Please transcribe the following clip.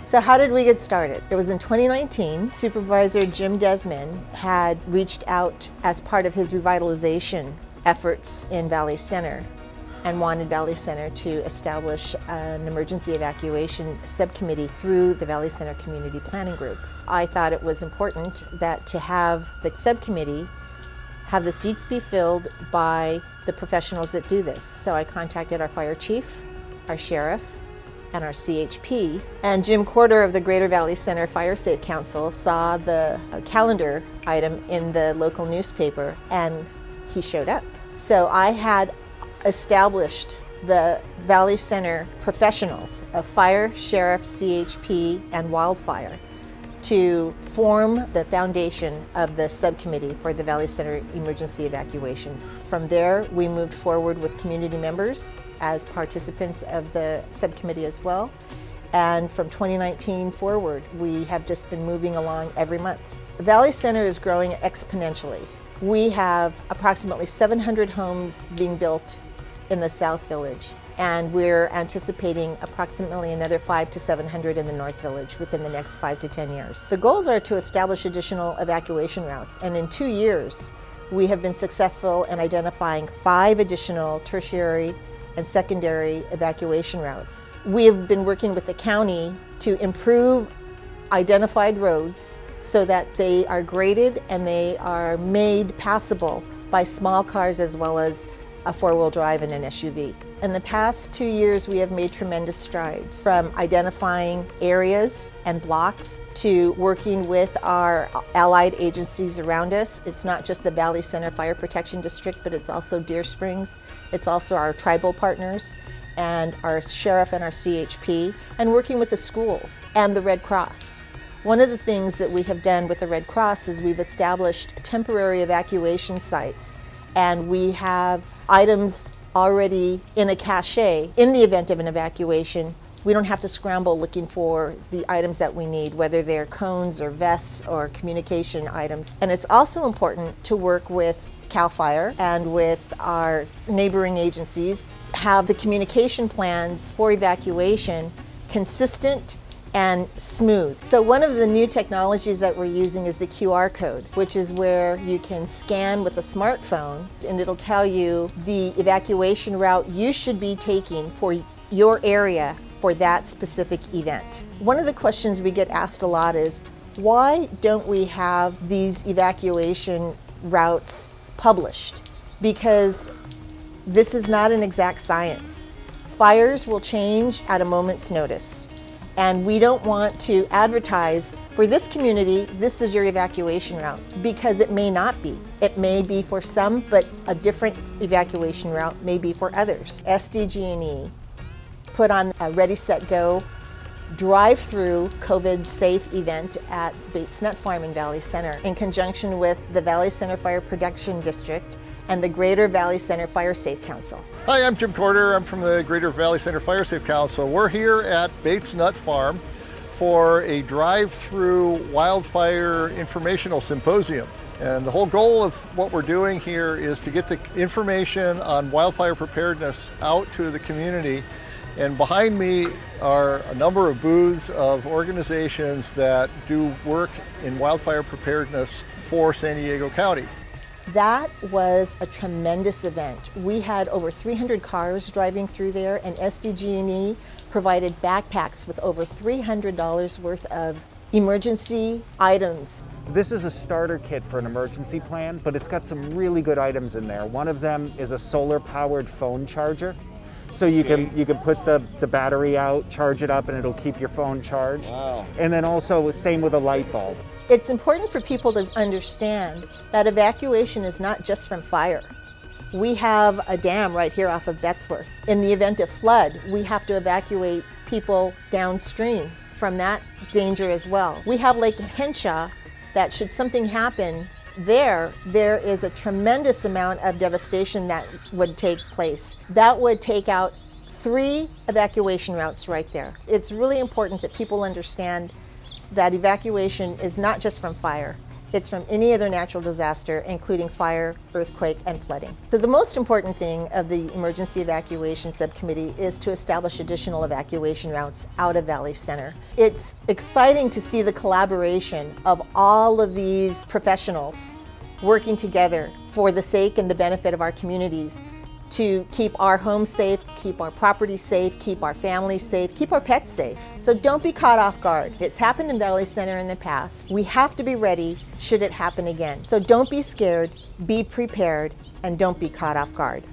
So how did we get started? It was in 2019. Supervisor Jim Desmond had reached out as part of his revitalization efforts in Valley Center and wanted Valley Center to establish an emergency evacuation subcommittee through the Valley Center Community Planning Group. I thought it was important that to have the subcommittee have the seats be filled by the professionals that do this. So I contacted our fire chief, our sheriff, and our CHP. And Jim Corder of the Greater Valley Center Fire Safe Council saw the calendar item in the local newspaper and he showed up. So I had established the Valley Center professionals of fire, sheriff, CHP, and wildfire to form the foundation of the subcommittee for the Valley Center emergency evacuation. From there, we moved forward with community members as participants of the subcommittee as well. And from 2019 forward, we have just been moving along every month. The Valley Center is growing exponentially. We have approximately 700 homes being built in the South Village, and we're anticipating approximately another 500 to 700 in the North Village within the next 5 to 10 years. The goals are to establish additional evacuation routes, and in 2 years, we have been successful in identifying 5 additional tertiary and secondary evacuation routes. We have been working with the county to improve identified roads so that they are graded and they are made passable by small cars as well as a 4-wheel drive and an SUV. In the past 2 years, we have made tremendous strides, from identifying areas and blocks to working with our allied agencies around us. It's not just the Valley Center Fire Protection District, but it's also Deer Springs. It's also our tribal partners and our sheriff and our CHP, and working with the schools and the Red Cross. One of the things that we have done with the Red Cross is we've established temporary evacuation sites, and we have items already in a cache. In the event of an evacuation, we don't have to scramble looking for the items that we need, whether they're cones or vests or communication items. And it's also important to work with CAL FIRE and with our neighboring agencies, have the communication plans for evacuation consistent and smooth. So one of the new technologies that we're using is the QR code, which is where you can scan with a smartphone and it'll tell you the evacuation route you should be taking for your area for that specific event. One of the questions we get asked a lot is, why don't we have these evacuation routes published? Because this is not an exact science. Fires will change at a moment's notice. And we don't want to advertise, for this community, this is your evacuation route, because it may not be. It may be for some, but a different evacuation route may be for others. SDG&E put on a Ready, Set, Go drive-through COVID-safe event at Bates Nut Farm in Valley Center in conjunction with the Valley Center Fire Protection District and the Greater Valley Center Fire Safe Council. Hi, I'm Jim Corder. I'm from the Greater Valley Center Fire Safe Council. We're here at Bates Nut Farm for a drive-through wildfire informational symposium. And the whole goal of what we're doing here is to get the information on wildfire preparedness out to the community. And behind me are a number of booths of organizations that do work in wildfire preparedness for San Diego County. That was a tremendous event. We had over 300 cars driving through there, and SDG&E provided backpacks with over $300 worth of emergency items. This is a starter kit for an emergency plan, but it's got some really good items in there. One of them is a solar-powered phone charger. So you can put the battery out, charge it up, and it'll keep your phone charged. Wow. And then also, same with a light bulb. It's important for people to understand that evacuation is not just from fire. We have a dam right here off of Bettsworth. In the event of flood, we have to evacuate people downstream from that danger as well. We have Lake Henshaw that should something happen there is a tremendous amount of devastation that would take place. That would take out 3 evacuation routes right there. It's really important that people understand that evacuation is not just from fire, It's from any other natural disaster, including fire, earthquake, and flooding. So the most important thing of the Emergency Evacuation Subcommittee is to establish additional evacuation routes out of Valley Center. It's exciting to see the collaboration of all of these professionals working together for the sake and the benefit of our communities to keep our homes safe, keep our property safe, keep our families safe, keep our pets safe. So don't be caught off guard. It's happened in Valley Center in the past. We have to be ready should it happen again. So don't be scared, be prepared, and don't be caught off guard.